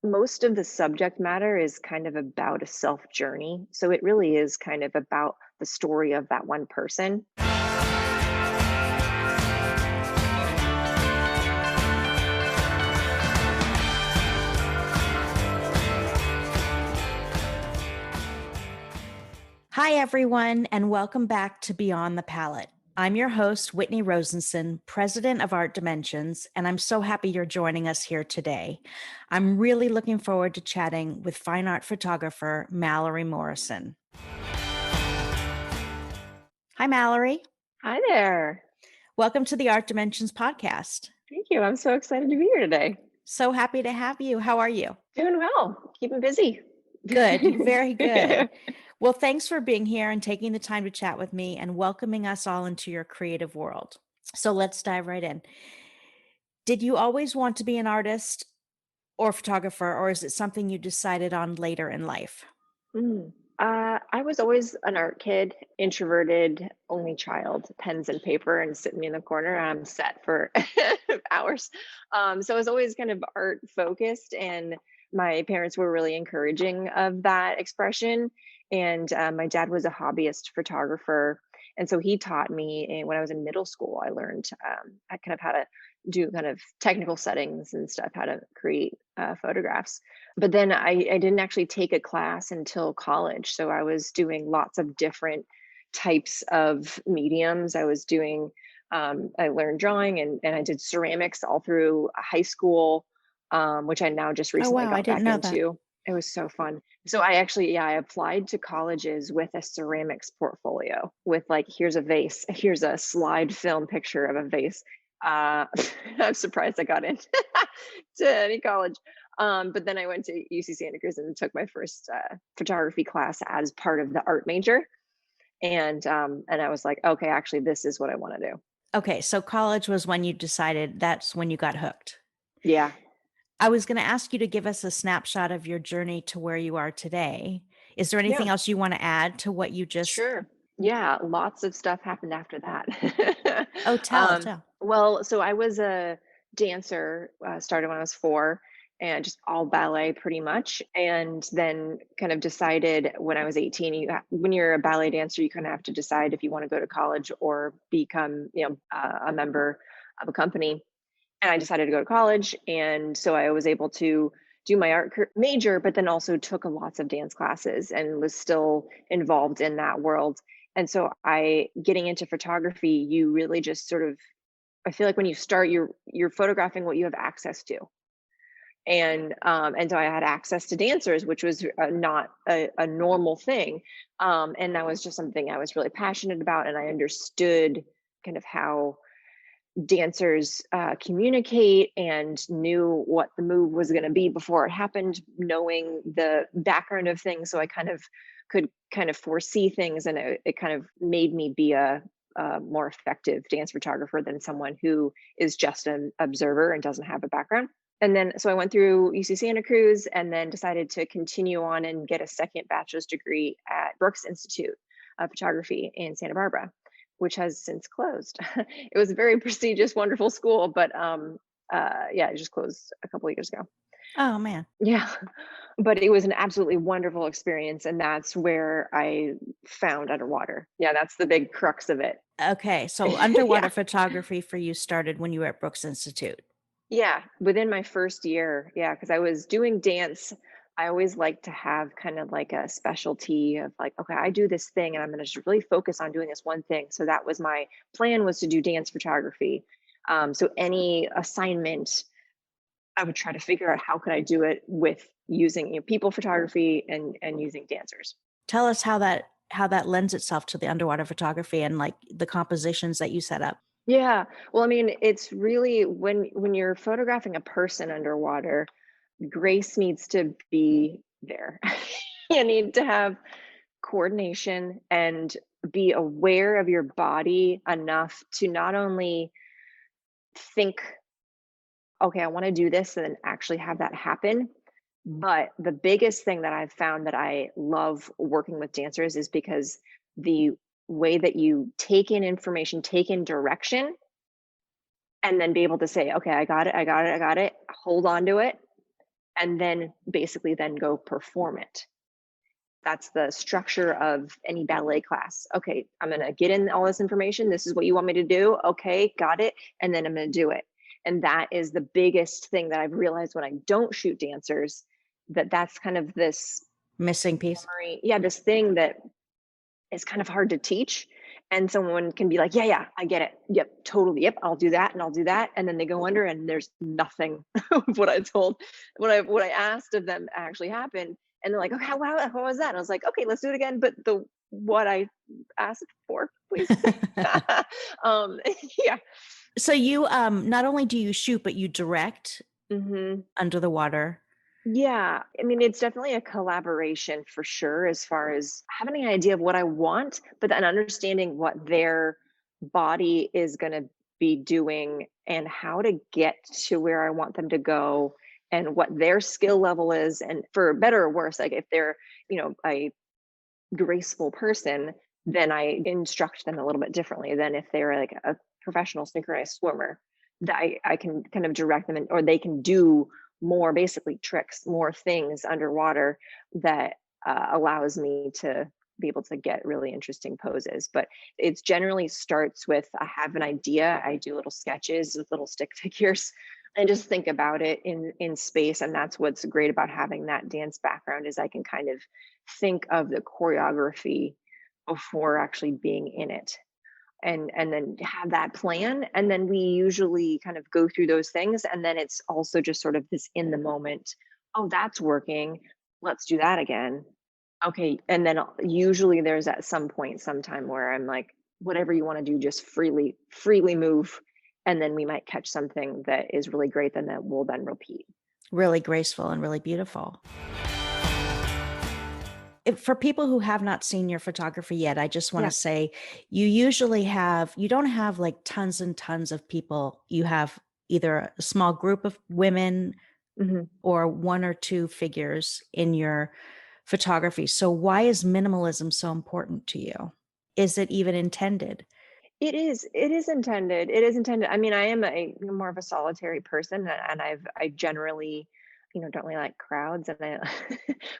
most of the subject matter is kind of about a self journey. So it really is kind of about the story of that one person. Hi, everyone, and welcome back to Beyond the Palette. I'm your host, Whitney Rosenson, president of Art Dimensions, and I'm so happy you're joining us here today. I'm really looking forward to chatting with fine art photographer Mallory Morrison. Hi, Mallory. Hi there. Welcome to the Art Dimensions podcast. Thank you. I'm so excited to be here today. So happy to have you. How are you? Doing well. Keeping busy. Good. Very good. Well, thanks for being here and taking the time to chat with me and welcoming us all into your creative world. So let's dive right in. Did you always want to be an artist or photographer, or is it something you decided on later in life? I was always an art kid, introverted, only child, pens and paper, and sit me in the corner. I'm set for hours. So I was always kind of art focused, and my parents were really encouraging of that expression. And my dad was a hobbyist photographer, and so he taught me. And when I was in middle school, I learned I kind of how to do kind of technical settings and stuff, how to create photographs. But then I didn't actually take a class until college. So I was doing lots of different types of mediums. I learned drawing and I did ceramics all through high school, which I now just Oh, recently wow. I got didn't back know that. into. It was so fun. So I applied to colleges with a ceramics portfolio with like, here's a vase, here's a slide film picture of a vase. I'm surprised I got in to any college. But then I went to UC Santa Cruz and took my first photography class as part of the art major. And I was like, okay, actually, this is what I want to do. Okay, so college was when you decided that's when you got hooked. Yeah. I was going to ask you to give us a snapshot of your journey to where you are today. Is there anything Yeah. else you want to add to what you just? Sure. Yeah, lots of stuff happened after that. Oh, tell. Well, so I was a dancer, started when I was 4, and just all ballet pretty much. And then kind of decided when I was 18, when you're a ballet dancer, you kind of have to decide if you want to go to college or become, a member of a company. And I decided to go to college, and so I was able to do my major, but then also took lots of dance classes and was still involved in that world. And so I getting into photography, you really just sort of, I feel like when you start, you're photographing what you have access to. And so I had access to dancers, which was not a normal thing. And that was just something I was really passionate about, and I understood kind of how dancers communicate and knew what the move was going to be before it happened, knowing the background of things. So I kind of could kind of foresee things, and it kind of made me be a more effective dance photographer than someone who is just an observer and doesn't have a background. And then so I went through UC Santa Cruz and then decided to continue on and get a second bachelor's degree at Brooks Institute of Photography in Santa Barbara, which has since closed. It was a very prestigious, wonderful school, but yeah, it just closed a couple of years ago. Oh, man. Yeah, but it was an absolutely wonderful experience, and that's where I found underwater. Yeah, that's the big crux of it. Okay, so underwater Yeah. photography for you started when you were at Brooks Institute. Yeah, within my first year, yeah, because I was doing dance. I always like to have kind of like a specialty of like, okay, I do this thing and I'm going to just really focus on doing this one thing. So that was my plan, was to do dance photography. So any assignment, I would try to figure out how could I do it with using, people photography and using dancers. Tell us how that lends itself to the underwater photography and like the compositions that you set up. Yeah. Well, I mean, it's really when you're photographing a person underwater, grace needs to be there. You need to have coordination and be aware of your body enough to not only think, okay, I want to do this, and then actually have that happen. But the biggest thing that I've found that I love working with dancers is because the way that you take in information, take in direction, and then be able to say, okay, I got it, hold on to it, and then basically then go perform it. That's the structure of any ballet class. Okay, I'm going to get in all this information. This is what you want me to do. Okay, got it. And then I'm going to do it. And that is the biggest thing that I've realized when I don't shoot dancers, that that's kind of this Missing piece. memory. Yeah, this thing that is kind of hard to teach. And someone can be like, yeah, yeah, I get it. Yep, totally. Yep, I'll do that and I'll do that. And then they go under and there's nothing of what I asked of them actually happened. And they're like, okay, how was that? And I was like, okay, let's do it again. But the what I asked for, please. um, yeah. So you not only do you shoot, but you direct Hmm. under the water. Yeah, I mean, it's definitely a collaboration for sure, as far as having an idea of what I want, but then understanding what their body is going to be doing and how to get to where I want them to go and what their skill level is. And for better or worse, like if they're, a graceful person, then I instruct them a little bit differently than if they're like a professional synchronized swimmer. That I can kind of direct them or they can do more basically tricks, more things underwater that allows me to be able to get really interesting poses. But it's generally starts with I have an idea, I do little sketches with little stick figures and just think about it in space. And that's what's great about having that dance background is I can kind of think of the choreography before actually being in it and then have that plan, and then we usually kind of go through those things, and then it's also just sort of this in the moment, oh, that's working, let's do that again. Okay, and then usually there's at some point sometime where I'm like, whatever you want to do, just freely move, and then we might catch something that is really great, then that will then repeat. Really graceful and really beautiful. For people who have not seen your photography yet, I just want to Yeah. say you don't have like tons and tons of people. You have either a small group of women Mhm. or one or two figures in your photography. So why is minimalism so important to you? Is it even intended? It is intended. I mean, I am a more of a solitary person, and I generally, don't really like crowds, and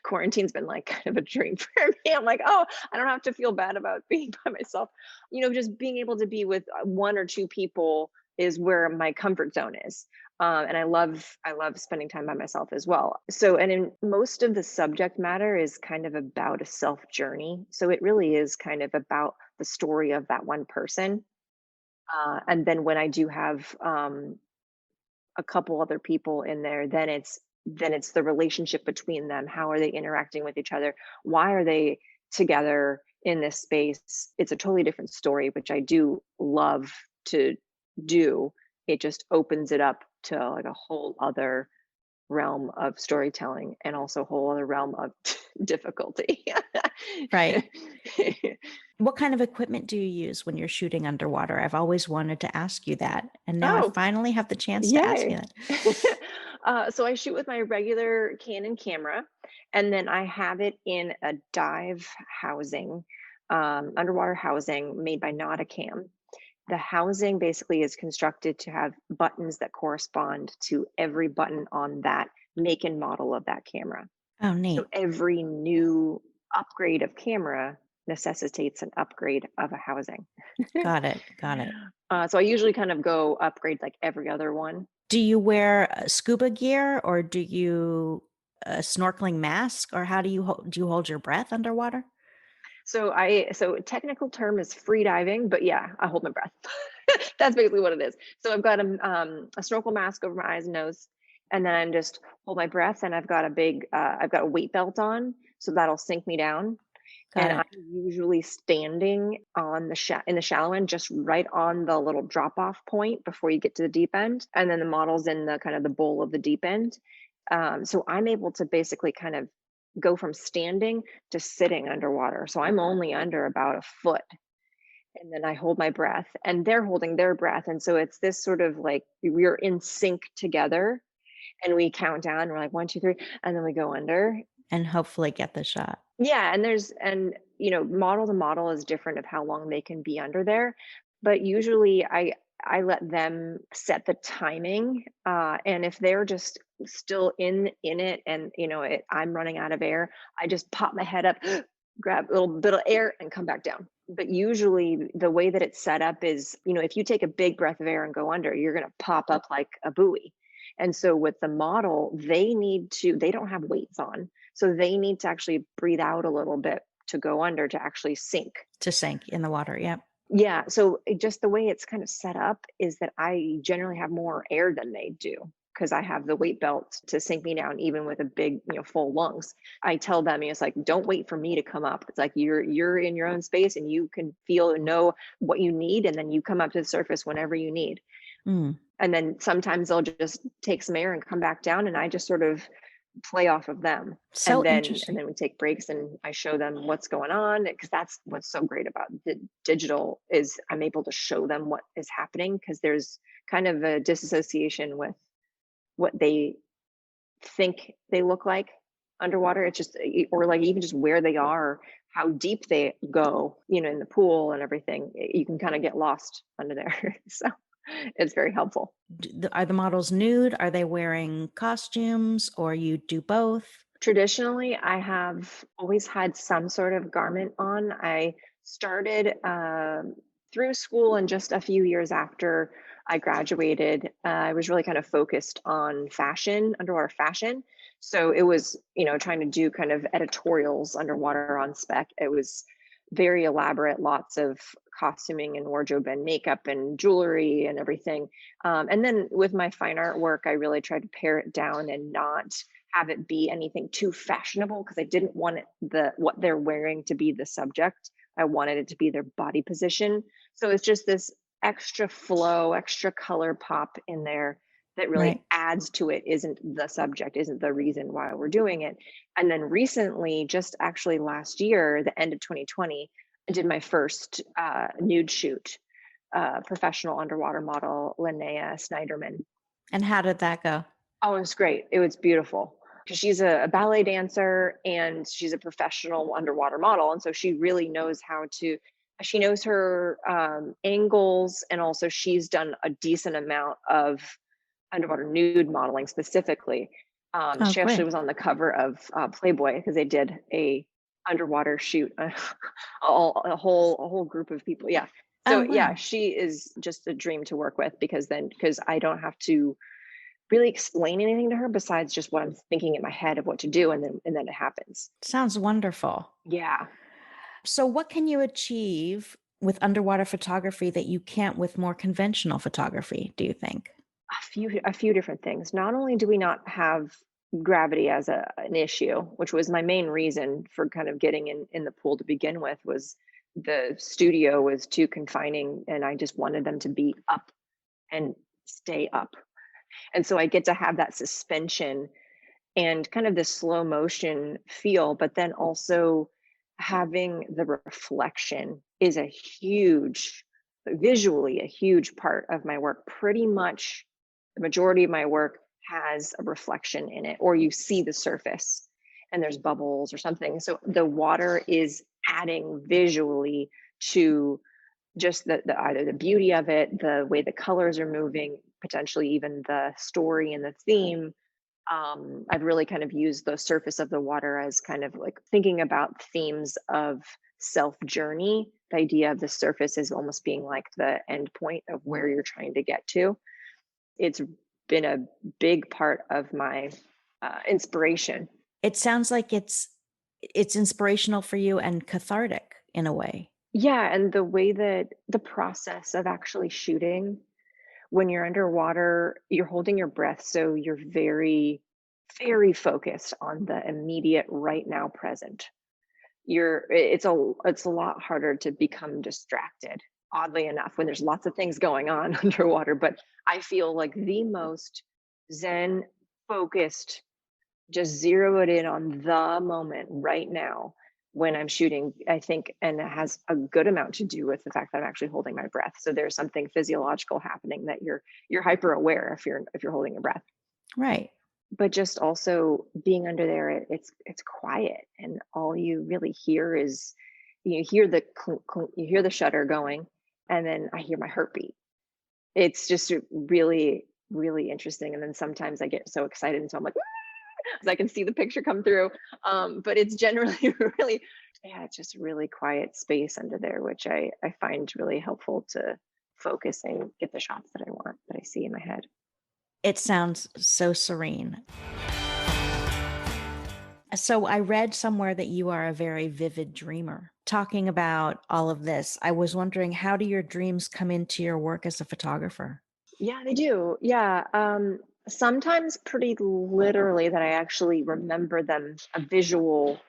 quarantine's been like kind of a dream for me. I'm like, oh, I don't have to feel bad about being by myself. Just being able to be with one or two people is where my comfort zone is. And I love spending time by myself as well. So, and in most of the subject matter is kind of about a self journey. So it really is kind of about the story of that one person. And then when I do have a couple other people in there, then it's the relationship between them. How are they interacting with each other? Why are they together in this space? It's a totally different story, which I do love to do. It just opens it up to like a whole other realm of storytelling and also a whole other realm of difficulty. Right. What kind of equipment do you use when you're shooting underwater? I've always wanted to ask you that. And now I Oh, finally have the chance to ask you yay. that. So I shoot with my regular Canon camera, and then I have it in a dive housing, underwater housing made by Nauticam. The housing basically is constructed to have buttons that correspond to every button on that make and model of that camera. Oh, So neat. every new upgrade of camera necessitates an upgrade of a housing. Got it. Got it. So I usually kind of go upgrade like every other one. Do you wear scuba gear or do you a snorkeling mask or how do you hold your breath underwater? So technical term is free diving, but yeah, I hold my breath. That's basically what it is. So I've got a snorkel mask over my eyes and nose, and then I'm just hold my breath, and I've got a weight belt on, so that'll sink me down. Got And I'm it. usually standing on in the shallow end, just right on the little drop off point before you get to the deep end, and then the model's in the kind of the bowl of the deep end. So I'm able to basically kind of go from standing to sitting underwater. So I'm only under about a foot, and then I hold my breath, and they're holding their breath, and so it's this sort of like we're in sync together, and we count down. We're like 1, 2, 3, and then we go under. And hopefully get the shot. Yeah, and model to model is different of how long they can be under there, but usually I let them set the timing, and if they're just still in it and, I'm running out of air, I just pop my head up, grab a little bit of air, and come back down. But usually the way that it's set up is, if you take a big breath of air and go under, you're gonna pop up like a buoy. And so with the model, they don't have weights on, so they need to actually breathe out a little bit to go under to actually sink. To sink in the water. Yep. Yeah, so just the way it's kind of set up is that I generally have more air than they do because I have the weight belt to sink me down even with a big, full lungs. I tell them, it's like, don't wait for me to come up. It's like you're in your own space and you can feel and know what you need, and then you come up to the surface whenever you need. Mm. And then sometimes they'll just take some air and come back down, and I just sort of play off of them. So And then interesting. we take breaks and I show them what's going on, because that's what's so great about the digital is I'm able to show them what is happening, because there's kind of a disassociation with what they think they look like underwater. It's just or like even just where they are, how deep they go, in the pool and everything. You can kind of get lost under there. So it's very helpful. Are the models nude? Are they wearing costumes, or you do both? Traditionally, I have always had some sort of garment on. I started through school, and just a few years after I graduated, I was really kind of focused on fashion, underwater fashion. So it was, trying to do kind of editorials underwater on spec. It was very elaborate, lots of costuming and wardrobe and makeup and jewelry and everything. And then with my fine art work, I really tried to pare it down and not have it be anything too fashionable, because I didn't want what they're wearing to be the subject. I wanted it to be their body position. So it's just this extra flow, extra color pop in there that really Right. adds to it, isn't the subject, isn't the reason why we're doing it. And then recently, just actually last year, the end of 2020, I did my first nude shoot, professional underwater model, Linnea Snyderman. And how did that go? Oh, it was great. It was beautiful, because she's a ballet dancer and she's a professional underwater model. And so she really knows she knows her angles. And also, she's done a decent amount of underwater nude modeling specifically. Oh, She actually great. was on the cover of Playboy, because they did a underwater shoot, a whole group of people. Yeah. Oh, So yeah, wow. she is just a dream to work with, because I don't have to really explain anything to her besides just what I'm thinking in my head of what to do, and then it happens. Sounds wonderful. Yeah. So, what can you achieve with underwater photography that you can't with more conventional photography, do you think? A few different things. Not only do we not have gravity as an issue, which was my main reason for kind of getting in the pool to begin with, was the studio was too confining and I just wanted them to be up and stay up. And so I get to have that suspension and kind of the slow motion feel, but then also having the reflection is visually a huge part of my work. Pretty much the majority of my work has a reflection in it, or you see the surface and there's bubbles or something. So the water is adding visually to just the either the beauty of it, the way the colors are moving, potentially even the story and the theme. I've really kind of used the surface of the water as kind of like thinking about themes of self journey. The idea of the surface is almost being like the end point of where you're trying to get to. It's been a big part of my inspiration. It sounds like it's inspirational for you and cathartic in a way. Yeah, and the way that the process of actually shooting, when you're underwater, you're holding your breath, so you're very, very focused on the immediate right now present. It's a lot harder to become distracted, oddly enough, when there's lots of things going on underwater. But I feel like the most zen, focused, just zero it in on the moment right now when I'm shooting, I think. And it has a good amount to do with the fact that I'm actually holding my breath. So there's something physiological happening that you're hyper aware if you're holding your breath. Right. But just also being under there, it's quiet, and all you really hear is you hear the clunk, clunk, you hear the shutter going, and then I hear my heartbeat. it's just really, really interesting. And then sometimes I get so excited, and so I'm like, because I can see the picture come through. But it's generally really, yeah, it's just really quiet space under there, which I find really helpful to focus and get the shots that I want, that I see in my head. It sounds so serene. So I read somewhere that you are a very vivid dreamer. Talking about all of this, I was wondering, how do your dreams come into your work as a photographer? Yeah, they do. Yeah. Sometimes pretty literally, that I actually remember them, a visual,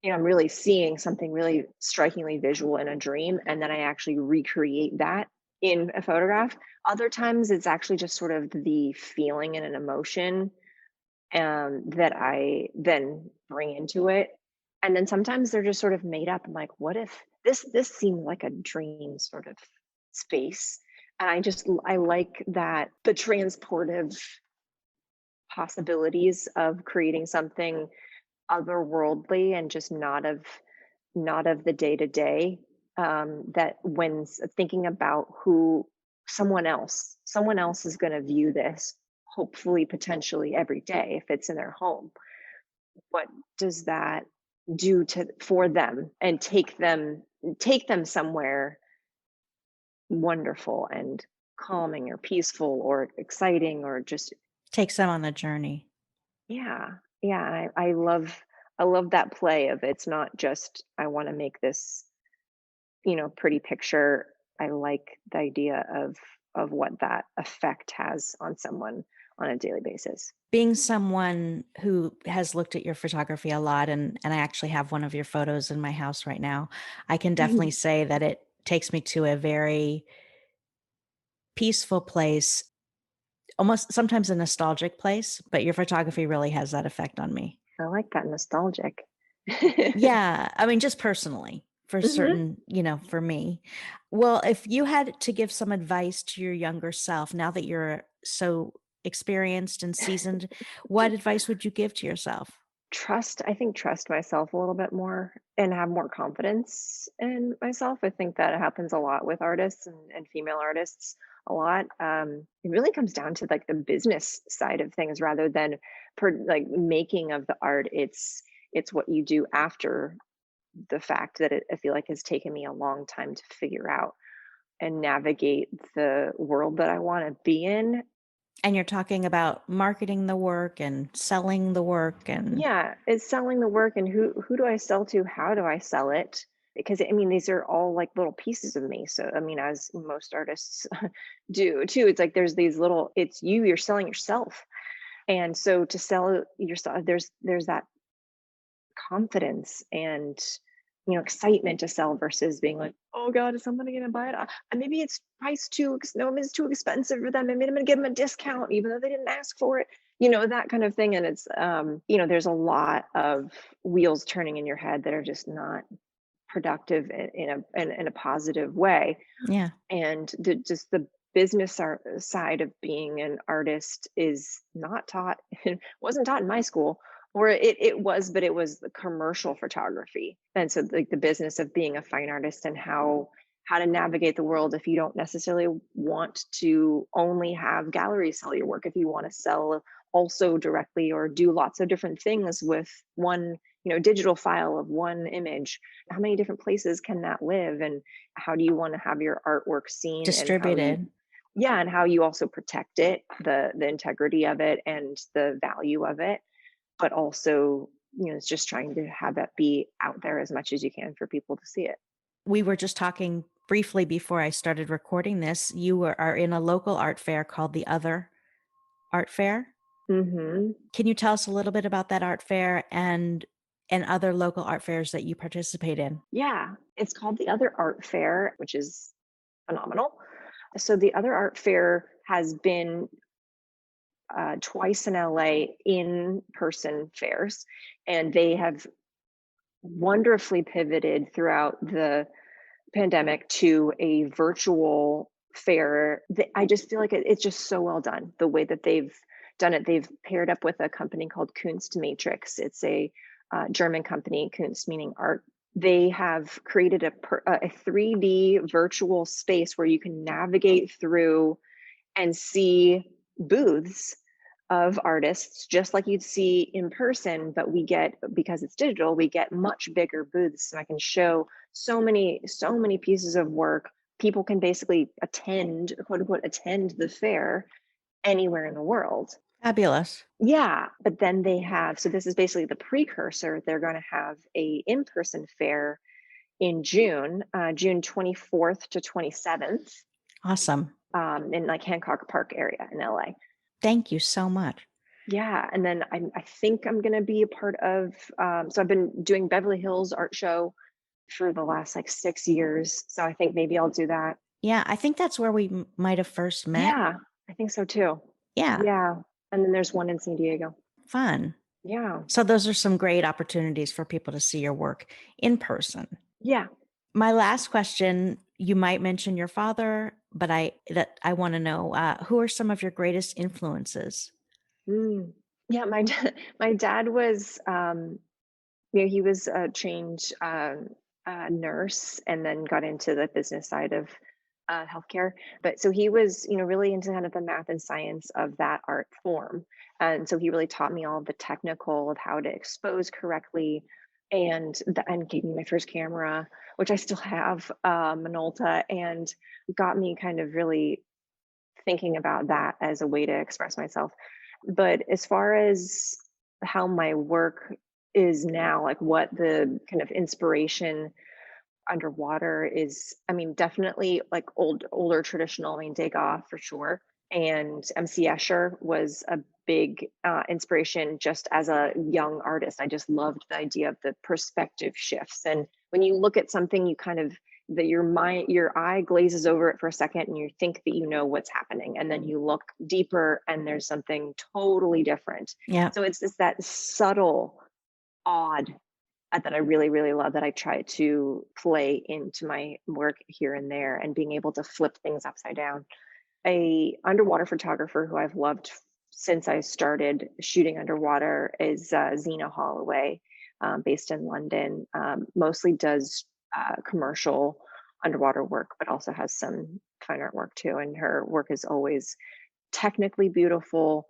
I'm really seeing something really strikingly visual in a dream, and then I actually recreate that in a photograph. Other times it's actually just sort of the feeling and an emotion, that I then bring into it. And then sometimes they're just sort of made up. I'm like, what if this seemed like a dream sort of space? And I like that, the transportive possibilities of creating something otherworldly and just not of the day to day. That when thinking about who someone else is going to view this, hopefully potentially every day if it's in their home, what does that do to for them, and take them somewhere wonderful and calming or peaceful or exciting, or just, Takes them on a journey. yeah, yeah. And I love that play of, it's not just I want to make this, pretty picture. I like the idea of what that effect has on someone on a daily basis. Being someone who has looked at your photography a lot, and I actually have one of your photos in my house right now, I can definitely say that it takes me to a very peaceful place, almost sometimes a nostalgic place, but your photography really has that effect on me. I like that, nostalgic. Yeah, I mean, just personally, for Hmm. certain, for me. Well, if you had to give some advice to your younger self, now that you're so experienced and seasoned, what advice would you give to yourself? I think trust myself a little bit more and have more confidence in myself. I think that happens a lot with artists, and female artists a lot. It really comes down to like the business side of things rather than like making of the art. It's what you do after the fact that I feel like has taken me a long time to figure out and navigate the world that I want to be in. And you're talking about marketing the work and selling the work and Yeah, it's selling the work, and who do I sell to? How do I sell it? Because I mean, these are all like little pieces of me. So I mean, as most artists do too, it's like there's these little. It's you're selling yourself, and so to sell yourself, there's that confidence and, excitement to sell versus being like, oh God, is somebody gonna buy it? And maybe it's priced no, maybe it's too expensive for them. Maybe I'm gonna give them a discount even though they didn't ask for it. That kind of thing. And it's, there's a lot of wheels turning in your head that are just not productive in a positive way. yeah. And just the business side of being an artist is not taught. It wasn't taught in my school, or it was, but it was the commercial photography. And so like the business of being a fine artist, and how to navigate the world if you don't necessarily want to only have galleries sell your work, if you want to sell also directly or do lots of different things with one, digital file of one image. How many different places can that live, and how do you want to have your artwork seen, and how you, Distributed. yeah, and how you also protect it, the integrity of it and the value of it, but also, it's just trying to have that be out there as much as you can for people to see it. We were just talking briefly before I started recording this. Are in a local art fair called the Other Art Fair. Hmm. Can you tell us a little bit about that art fair and other local art fairs that you participate in? Yeah, it's called the Other Art Fair, which is phenomenal. So the Other Art Fair has been twice in LA in person fairs, and they have wonderfully pivoted throughout the pandemic to a virtual fair. I just feel like it's just so well done the way that they've done it. They've paired up with a company called Kunst Matrix. It's a German company, Kunst meaning art, they have created a 3D virtual space where you can navigate through and see booths of artists just like you'd see in person, but we get, because it's digital, we get much bigger booths. So I can show so many pieces of work. People can basically attend, quote unquote, attend the fair anywhere in the world. Fabulous. Yeah, but then they have, so this is basically the precursor. They're going to have a in-person fair in June, June 24th to 27th, Awesome. in like Hancock Park area in LA. Thank you so much. Yeah, and then I think I'm gonna be a part of. So I've been doing Beverly Hills Art Show for the last like 6 years. So I think maybe I'll do that. Yeah, I think that's where we might have first met. Yeah, I think so too. Yeah, Yeah, and then there's one in San Diego. fun. Yeah, So those are some great opportunities for people to see your work in person. yeah. My last question, you might mention your father, but I want to know who are some of your greatest influences? Mm. Yeah, my dad was, he was a trained nurse and then got into the business side of healthcare. But so he was, really into kind of the math and science of that art form. And so he really taught me all the technical of how to expose correctly, and gave me my first camera, which I still have, Minolta, and got me kind of really thinking about that as a way to express myself. But as far as how my work is now, like what the kind of inspiration underwater is, I mean, definitely like older traditional. I mean, Degas for sure, and MC Escher was a big inspiration. Just as a young artist, I just loved the idea of the perspective shifts, and when you look at something, you kind of, that your eye glazes over it for a second and you think that you know what's happening, and then you look deeper and there's something totally different. Yeah. So it's just that subtle, odd, that I really, really love, that I try to play into my work here and there, and being able to flip things upside down. A underwater photographer who I've loved since I started shooting underwater is Zena Holloway, based in London. Mostly does commercial underwater work, but also has some fine art work too. And her work is always technically beautiful,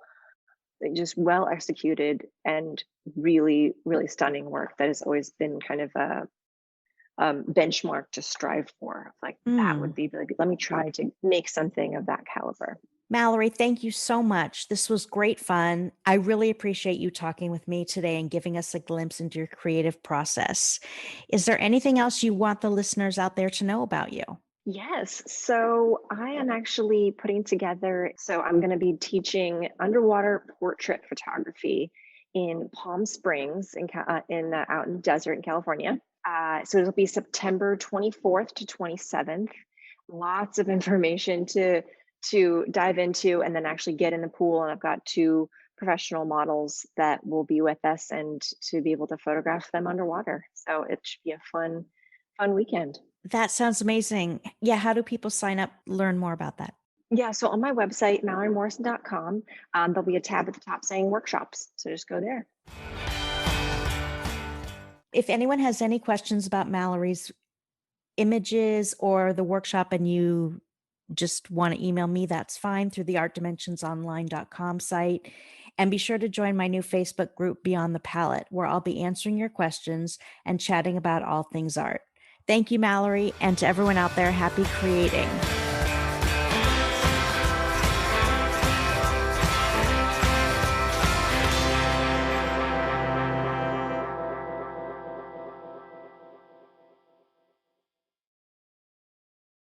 just well executed, and really, really stunning work that has always been kind of a benchmark to strive for. Like, that would Mm. be really good. Let me try to make something of that caliber. Mallory, thank you so much. This was great fun. I really appreciate you talking with me today and giving us a glimpse into your creative process. Is there anything else you want the listeners out there to know about you? Yes. So I am actually putting together, so I'm going to be teaching underwater portrait photography in Palm Springs, out in the desert in California. So it'll be September 24th to 27th. Lots of information to dive into, and then actually get in the pool. And I've got two professional models that will be with us, and to be able to photograph them underwater. So it should be a fun weekend. That sounds amazing. Yeah, how do people sign up, learn more about that? Yeah, so on my website, MalloryMorrison.com, there'll be a tab at the top saying workshops. So just go there. If anyone has any questions about Mallory's images or the workshop and you just want to email me, that's fine, through the artdimensionsonline.com site. And be sure to join my new Facebook group, Beyond the Palette, where I'll be answering your questions and chatting about all things art. Thank you, Mallory, and to everyone out there, happy creating.